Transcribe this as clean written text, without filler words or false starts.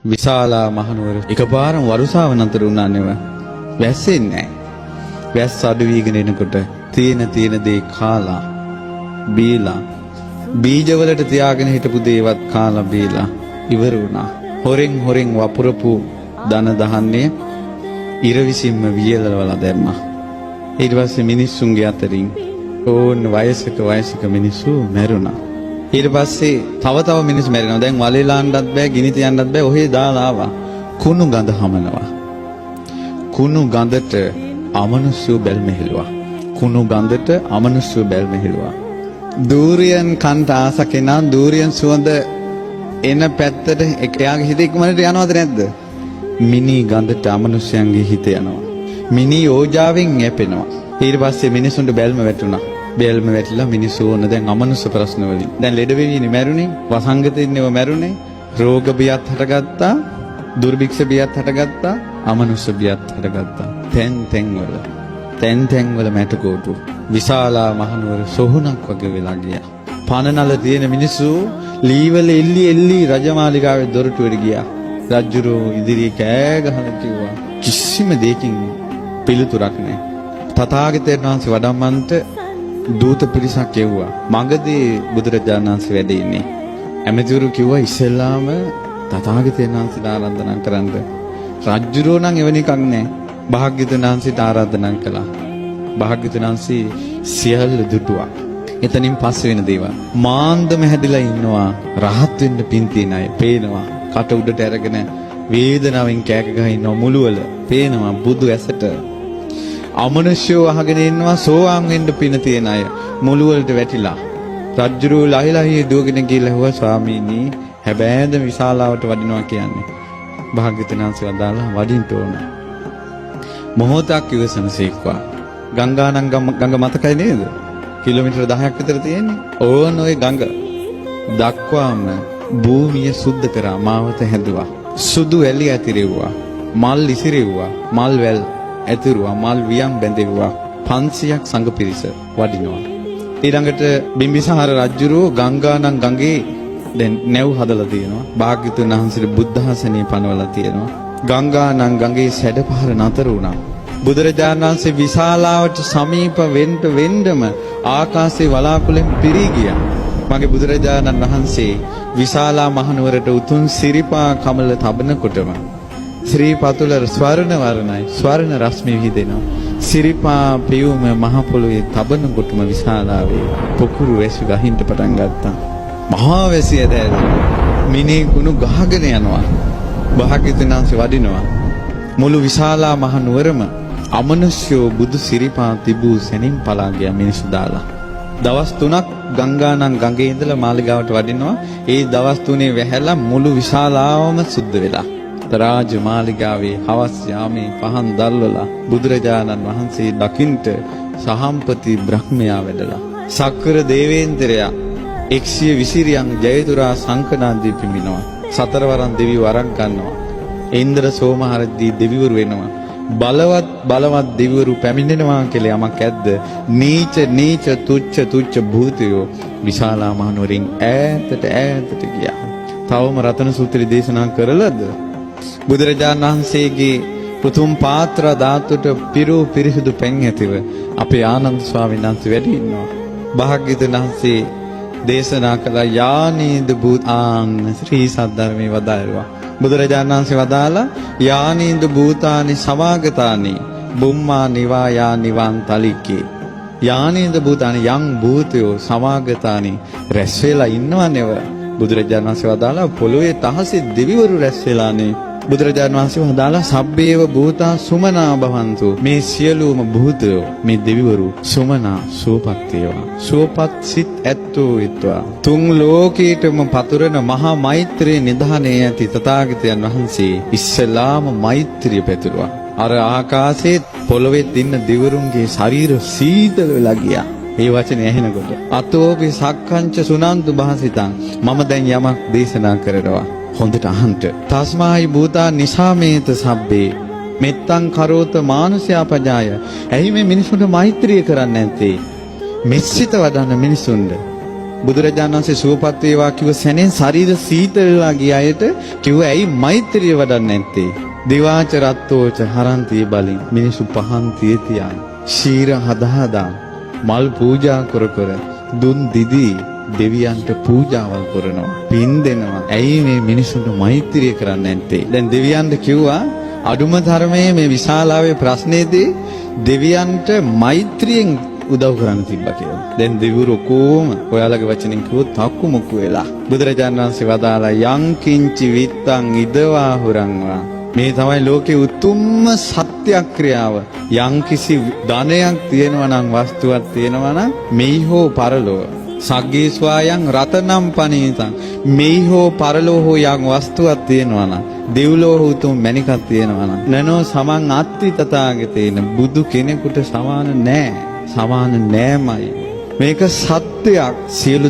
විශාලා මහනුවර එකපාරම වරුසාව නතර වුණා නෙව. වැස්සෙන්නේ නැහැ. වැස්ස අඩු වීගෙන එනකොට තියෙන දේ කාලා බීලා බීජවලට තියාගෙන හිටපු දේවත් කාලා බීලා ඉවර වුණා. හොරෙන් වපුරපු ධන දහන්නේ ඉර විසින්ම වියලවලා දැම්මා. ඊට පස්සේ මිනිස්සුන්ගේ අතරින් ඕන් වයසක මිනිස්සු මැරුණා. ඊට පස්සේ තව මිනිස්සු මැරෙනවා. දැන් වලේලාන්නත් බෑ, ගිනි තියන්නත් බෑ. ඔහේ දාලා ආවා. කුණු ගඳ හමනවා. කුණු ගඳට අමනුෂ්‍ය බැල්මෙහෙලුවා. කුණු ගඳට අමනුෂ්‍ය බැල්මෙහෙලුවා. දූරියන් කන්ට ආස කෙනා දූරියන් සුවඳ එන පැත්තට එයාගේ හිත ඉක්මනට යනවද නැද්ද? මිනි ගඳට අමනුෂ්‍යයන්ගේ හිත යනවා. මිනි ඕජාවෙන් යැපෙනවා. ඊට පස්සේ මිනිසුන්ට බැල්ම වැටුණා. බැල්ම වැටිලා මිනිස්සු ඕන දැන් අමනුෂ්‍ය ප්‍රශ්න වලින්. දැන් ලෙඩ වෙවිනේ මැරුණේ, වසංගතෙන්නේව මැරුණේ, රෝග බියත් හටගත්තා, දුර්භික්ෂ බියත් හටගත්තා, අමනුෂ්‍ය බියත් හටගත්තා. තැන් වල මැටකොටු. විශාලා මහනුවර සොහොනක් වගේ වෙලා ගියා. පනනල තියෙන මිනිස්සු ලීවල එල්ලි රජමාලිගාවේ දොරටුවට ගියා. රජුරෝ ඉදිරියේ කෑ ගහලා කිව්වා කිසිම දෙයකින් පිළිතුරක් නැහැ. තථාගතයන් වහන්සේ වඩම්මන්ට දූත පිරිසක් එව්වා. මගදී බුදුරජාණන් වහන්සේ වැඩ ඉන්නේ. ඇමතිවරු කිව්වා ඉස්සෙල්ලාම තථාගතයන් වහන්සේට ආරාධනා කරන්න. රජුරෝ නම් එවැනි එකක් නැහැ. භාග්‍යවතුන් වහන්සේට ආරාධනා කළා. භාග්‍යවතුන් වහන්සේ සියල්ල දුටුවා. එතනින් පස්සේ වෙන දේවල්. මාන්දම හැදිලා ඉන්නවා. රහත් වෙන්න පින් තියන අය පේනවා. කට උඩට අරගෙන වේදනාවෙන් කෑක ගහ ඉන්නවා මුළුවල. පේනවා බුදු ඇසට. අමනුෂ්‍යව අහගෙන ඉන්නවා සෝවාන් වෙන්න පින තියන අය මුළුවලට වැටිලා. රජුරු ලහිලහි දුවගෙන ගිහලා හුවා ස්වාමීනි හැබෑද විශාලාවට වඩිනවා කියන්නේ. භාග්‍යවතුන් වහන්සේ වදාලා වඩින්න ඕන. මොහොතක් ඉවසනසේක්වා. ගංගානම් ගඟ මතකයි නේද? කිලෝමීටර 10ක් විතර තියෙන්නේ. ඕන ඔය ගඟ දක්වාම භූමිය සුද්ධ කරා මාවත හැදුවා. සුදු ඇලි ඇතිරෙව්වා. මල් ඉසිරෙව්වා. මල් වැල් ඇතිරුවා. මල් වියන් බැඳෙව්වා. 500ක් සංඝ පිරිස වඩිනවා. ඊළඟට බිම්බිසාර රජුරෝ ගංගානම් ගඟේ දැන් නැව් හදලා තියෙනවා. භාග්‍යවතුන් වහන්සේගේ බුද්ධ ආසනය පනවලා තියෙනවා. ගංගානම් ගඟේ සැඩපහර නතර වුණා. බුදුරජාණන් වහන්සේ විශාලාවට සමීප වෙන්නම ආකාශයේ වලාකුළෙන් පිරී ගියා. මගේ බුදුරජාණන් වහන්සේ විශාලා මහනුවරට උතුම් සිරිපා කමල තබනකොටම ශ්‍රී පතුල ස්වර්ණ වර්ණයි ස්වර්ණ රශ්මි විහිදෙනවා. සිරිපා පියුම මහ පොළොවේ තබනකොටම විශාලාවේ පොකුරු වැසි ගහින්න පටන් ගත්තා. මහා වැසිය දැල්ලා මිනි කුණු ගහගෙන යනවා. භාග්‍යවතුන් වහන්සේ වඩිනවා. මුළු විශාලා මහනුවරම අමනුෂ්‍යෝ බුදු සිරිපා තිබූ සැනින් පලා ගියා මිනිස්සු දාලා. දවස් 3ක් ගංගානම් ගඟේ ඉඳලා මාලිගාවට වඩිනවා. ඒ දවස් 3 වැහැලා මුළු විශාලාවම සුද්ධ වෙලා. රාජ මාලිගාවේ හවස් යාමේ පහන් දැල්වලා බුදුරජාණන් වහන්සේ දකින්ට සහම්පති බ්‍රහ්මයා වැඩලා. සක්‍ර දේවේන්ද්‍රයා 120 ජයතුරා සංකනාදී පිමිනවා. සතරවරන් දෙවියෝ වරක් ගන්නවා. ඉන්ද්‍ර සෝමහරදී දෙවිවරු වෙනවා. බලවත් දෙවිවරු පැමිණෙනවා කියලා යමක් ඇද්ද? නීච තුච්ච භූතයෝ විශාලා මහනුවරින් ඈතට ගියා. තවම රතන සූත්‍රය දේශනා කරලද? බුදුරජාණන් වහන්සේගේ පුතුම් පාත්‍ර ධාතුට පිරිසිදු පැන් ඇතිව අපේ ආනන්ද ස්වාමීන් වහන්සේ වැඩ ඉන්නවා. භාග්‍යවතුන් වහන්සේ දේශනා කළ යානීද භූතාන් ශ්‍රී සද්ධර්මයේ වදාළා. බුදුරජාණන් වහන්සේ වදාලා යානීද භූතානි සමාගතානි බුම්මා නිවා යා නිවන් තලිකේ. යානීද භූතානි යම් භූතයෝ සමාගතානි රැස් වෙලා ඉන්නවනේව. බුදුරජාණන් වහන්සේ වදාලා පොළොවේ තහසේ දෙවිවරු රැස් වෙලානේ. බුදුරජාණන් වහන්සේ වදාලා සබ්බේව භූතා සුමනා භවන්තු. මේ සියලුම භූතයෝ මේ දෙවිවරු සුමනා සුවපත් වේවා. සුවපත් සිත් ඇත්තෝ විත්වා. තුන් ලෝකීටම පතුරන මහා මෛත්‍රී නිධානයේ ඇති තථාගතයන් වහන්සේ ඉස්සලාම මෛත්‍රිය පැතුරුවා. අර ආකාශයේ පොළොවේ ඉන්න දෙවිවරුන්ගේ ශරීර සීතල වෙලා ගියා. මේ වචනේ ඇහෙනකොට අතෝපි සක්කංච සුනන්තු භාසිතං මම දැන් යමක් දේශනා කරනවා. හොඳට අහන්න. තස්මායි භූතා නිසාමේත සබ්බේ මෙත්තං කරෝත මානුෂයා පජාය. ඇයි මේ මිනිසුන්ට මෛත්‍රිය කරන්නේ නැත්තේ? මෙස්සිත වඩන මිනිසුන්ට බුදුරජාණන් වහන්සේ සුවපත් වේවා කිව්ව සැනෙන් ශරීර සීතල වෙලා ගිය අයට කිව්වා ඇයි මෛත්‍රිය වඩන්නේ නැත්තේ? දිවාච රත්තෝච හරන්ති බලින් මිනිසු පහන් තියතියන් ශීර හදා මල් පූජා කර කර දුන් දිදී දෙවියන්ට පූජාවල් කරනවා පින් දෙනවා. ඇයි මේ මිනිසුන්ට මෛත්‍රිය කරන්නේ නැත්තේ? දැන් දෙවියන්ට කිව්වා අඩුම ධර්මයේ මේ විශාලාවේ ප්‍රශ්නේදී දෙවියන්ට මෛත්‍රියෙන් උදව් කරන්න තිබ්බා කියලා. දැන් දෙවිවරු කොහොම ඔයාලගේ වචනෙන් කිව්වොත් තක්කු මුක්කු වෙලා. බුදුරජාණන් වහන්සේ වදාලා යං කිංචි විත්තං ඉදවා හුරංවා. මේ තමයි ලෝකේ උතුම්ම සත්‍යක්‍රියාව. යම් කිසි ධනයක් තියෙනවා නම් වස්තුවක් තියෙනවා නම් මෙහි හෝ පරලෝ සග්ගේ ස්වායන් රතනම් පනීතං මෙහි හෝ පරලෝ හෝ යම් වස්තුවක් තියෙනවා නම් දෙව්ලෝ උතුම් මණිකක් තියෙනවා නම් නනෝ සමන් අත්ති තථාගතේන බුදු කෙනෙකුට සමාන නෑ. සමාන නෑමයි. මේක සත්‍යයක්. සියලු